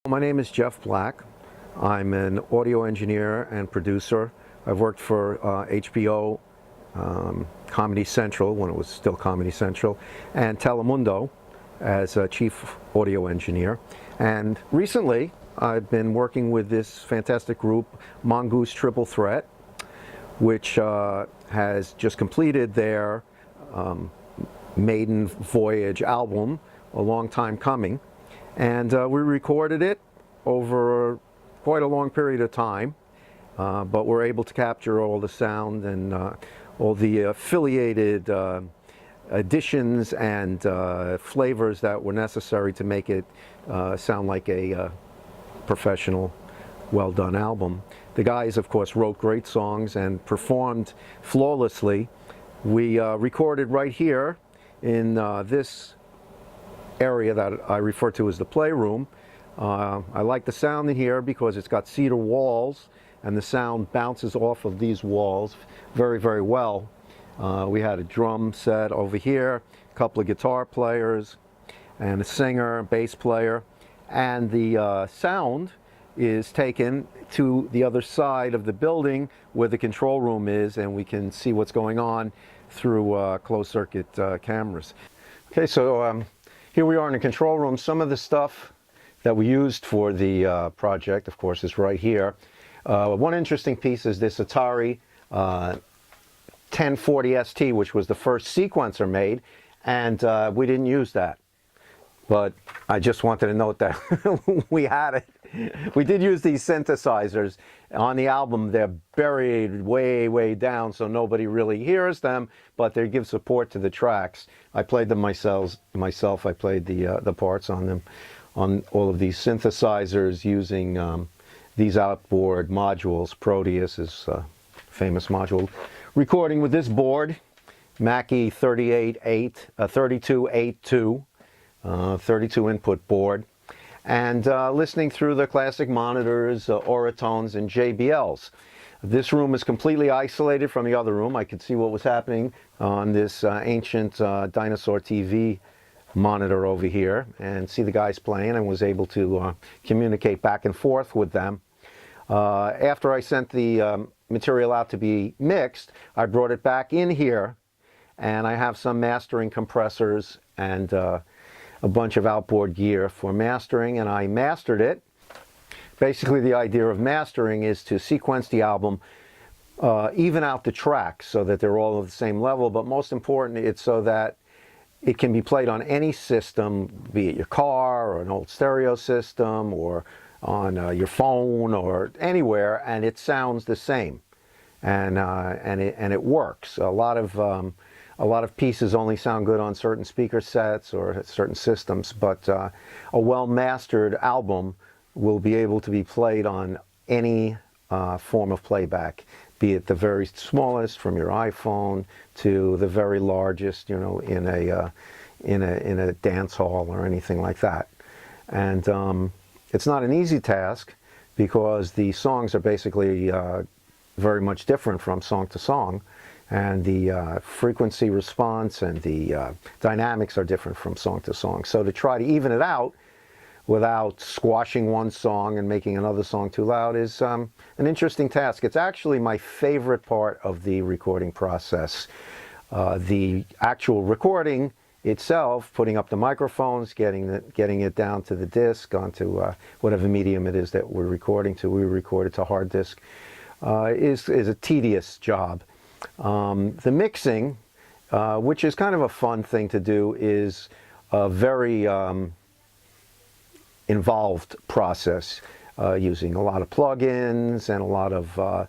My name is Jeff Black. I'm an audio engineer and producer. I've worked for HBO, Comedy Central, when it was still Comedy Central, and Telemundo as a chief audio engineer. And recently, I've been working with this fantastic group, Mongoose Triple Threat, which has just completed their maiden voyage album, a long time coming. And we recorded it over quite a long period of time, but we're able to capture all the sound and all the affiliated additions and flavors that were necessary to make it sound like a professional, well-done album. The guys, of course, wrote great songs and performed flawlessly. We recorded right here in this area that I refer to as the playroom. I like the sound in here because it's got cedar walls and the sound bounces off of these walls very, very well. We had a drum set over here, a couple of guitar players, and a singer, a bass player, and the sound is taken to the other side of the building where the control room is, and we can see what's going on through closed circuit cameras. Okay, so here we are in the control room. Some of the stuff that we used for the project, of course, is right here. One interesting piece is this Atari 1040 ST, which was the first sequencer made, and we didn't use that. But I just wanted to note that we had it. We did use these synthesizers on the album. They're buried way, way down, so nobody really hears them, but they give support to the tracks. I played them myself. I played the parts on them, on all of these synthesizers using these outboard modules. Proteus is a famous module. Recording with this board, Mackie 3282, 32 input board, and listening through the classic monitors, Oratones, and JBLs. This room is completely isolated from the other room. I could see what was happening on this ancient dinosaur TV monitor over here and see the guys playing, and was able to communicate back and forth with them. After I sent the material out to be mixed, I brought it back in here, and I have some mastering compressors and a bunch of outboard gear for mastering, and I mastered it. Basically, the idea of mastering is to sequence the album, even out the tracks so that they're all of the same level, but most important, it's so that it can be played on any system, be it your car or an old stereo system or on your phone or anywhere, and it sounds the same, and it works. A lot of pieces only sound good on certain speaker sets or certain systems, but a well-mastered album will be able to be played on any form of playback, be it the very smallest from your iPhone to the very largest, you know, in a dance hall or anything like that. And it's not an easy task because the songs are basically very much different from song to song, and the frequency response and the dynamics are different from song to song. So to try to even it out without squashing one song and making another song too loud is an interesting task. It's actually my favorite part of the recording process. The actual recording itself, putting up the microphones, getting it down to the disc, onto whatever medium it is that we're recording to. We record it to hard disk, is a tedious job. The mixing, which is kind of a fun thing to do, is a very involved process, using a lot of plugins and a lot of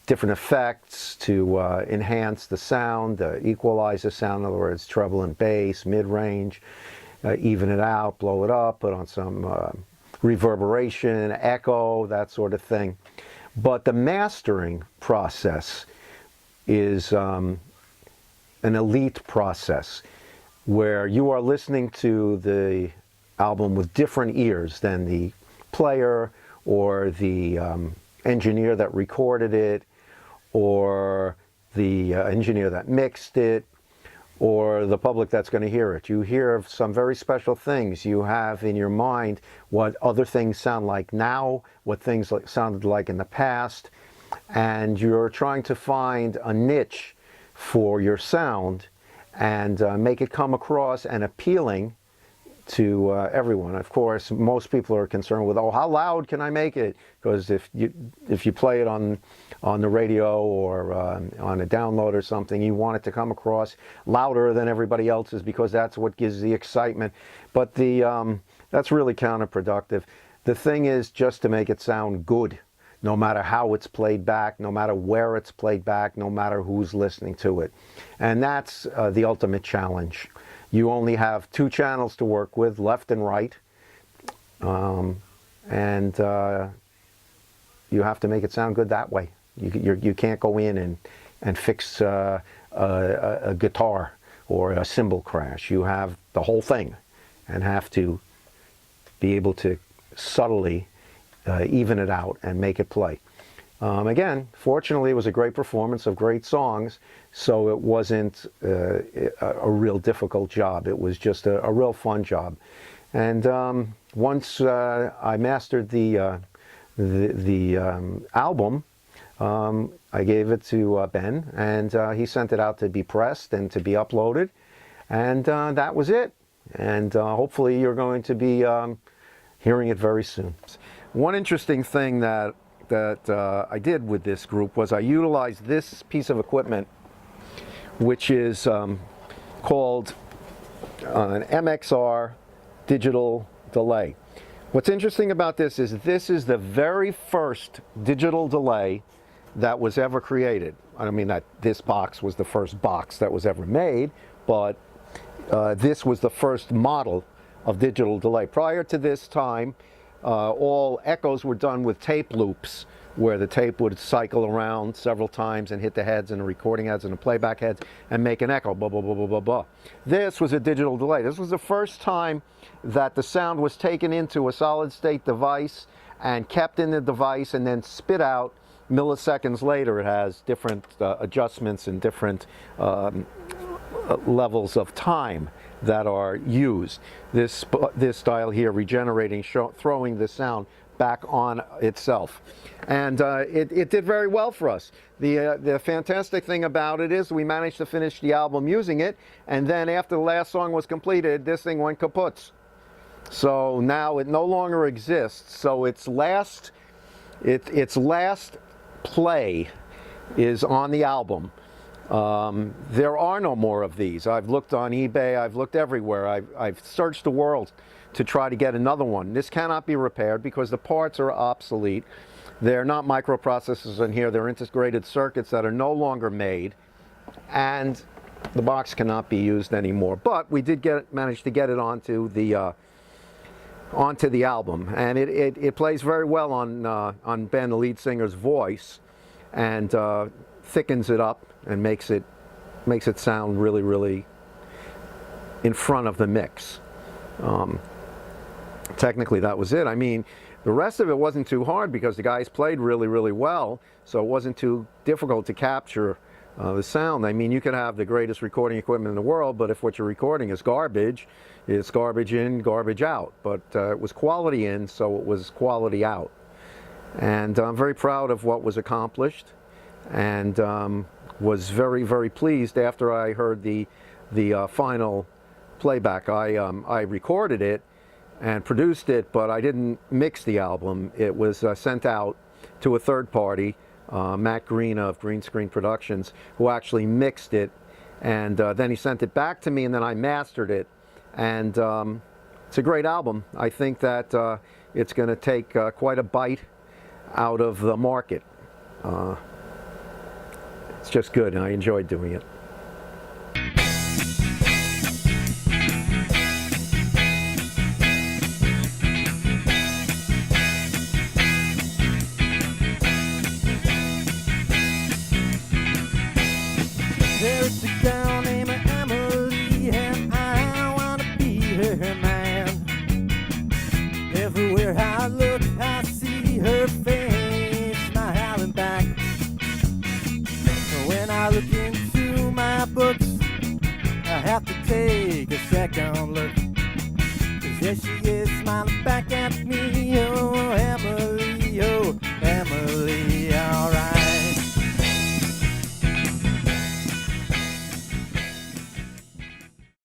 different effects to enhance the sound, equalize the sound, in other words, treble and bass, mid-range, even it out, blow it up, put on some reverberation, echo, that sort of thing. But the mastering process is an elite process where you are listening to the album with different ears than the player or the engineer that recorded it or the engineer that mixed it or the public that's going to hear it. You hear some very special things. You have in your mind what other things sound like now, what things sounded like in the past, and you're trying to find a niche for your sound and make it come across and appealing to everyone. Of course, most people are concerned with, oh, how loud can I make it? Because if you play it on the radio or on a download or something, you want it to come across louder than everybody else's because that's what gives the excitement. But that's really counterproductive. The thing is just to make it sound good, no matter how it's played back, no matter where it's played back, no matter who's listening to it. And that's the ultimate challenge. You only have two channels to work with, left and right, and you have to make it sound good that way. You can't go in and fix a guitar or a cymbal crash. You have the whole thing and have to be able to subtly even it out and make it play. Again, fortunately, it was a great performance of great songs, so it wasn't a real difficult job. It was just a real fun job. And once I mastered the album, I gave it to Ben, and he sent it out to be pressed and to be uploaded, and that was it. And hopefully you're going to be hearing it very soon. One interesting thing that I did with this group was I utilized this piece of equipment, which is called an MXR digital delay. What's interesting about this is the very first digital delay that was ever created. I don't mean that this box was the first box that was ever made, but this was the first model of digital delay. Prior to this time, all echoes were done with tape loops, where the tape would cycle around several times and hit the heads and the recording heads and the playback heads and make an echo, blah, blah, blah, blah, blah, blah. This was a digital delay. This was the first time that the sound was taken into a solid state device and kept in the device and then spit out milliseconds later. It has different adjustments and different levels of time that are used. This style here, regenerating, throwing the sound back on itself. And it did very well for us. The fantastic thing about it is we managed to finish the album using it, and then after the last song was completed, this thing went kaput. So now it no longer exists. So its last play is on the album. There are no more of these. I've looked on eBay, I've looked everywhere, I've searched the world to try to get another one. This cannot be repaired because the parts are obsolete. They're not microprocessors in here, they're integrated circuits that are no longer made, and the box cannot be used anymore. But we did manage to get it onto the album, and it plays very well on Ben, the lead singer's voice, and thickens it up and makes it sound really, really in front of the mix. Technically, that was it. I mean, the rest of it wasn't too hard because the guys played really, really well, so it wasn't too difficult to capture the sound. I mean, you can have the greatest recording equipment in the world, but if what you're recording is garbage, it's garbage in, garbage out. But it was quality in, so it was quality out. And I'm very proud of what was accomplished, and was very, very pleased after I heard the final playback. I recorded it and produced it, but I didn't mix the album. It was sent out to a third party, Matt Green of Green Screen Productions, who actually mixed it, and then he sent it back to me, and then I mastered it. And it's a great album. I think that it's going to take quite a bite out of the market. It's just good, and I enjoyed doing it. There's a girl named Emily, and I want to be her man. Everywhere I look, I see her face smiling back. When I look into take a second look. 'Cause there she is smiling back at me, oh Emily, oh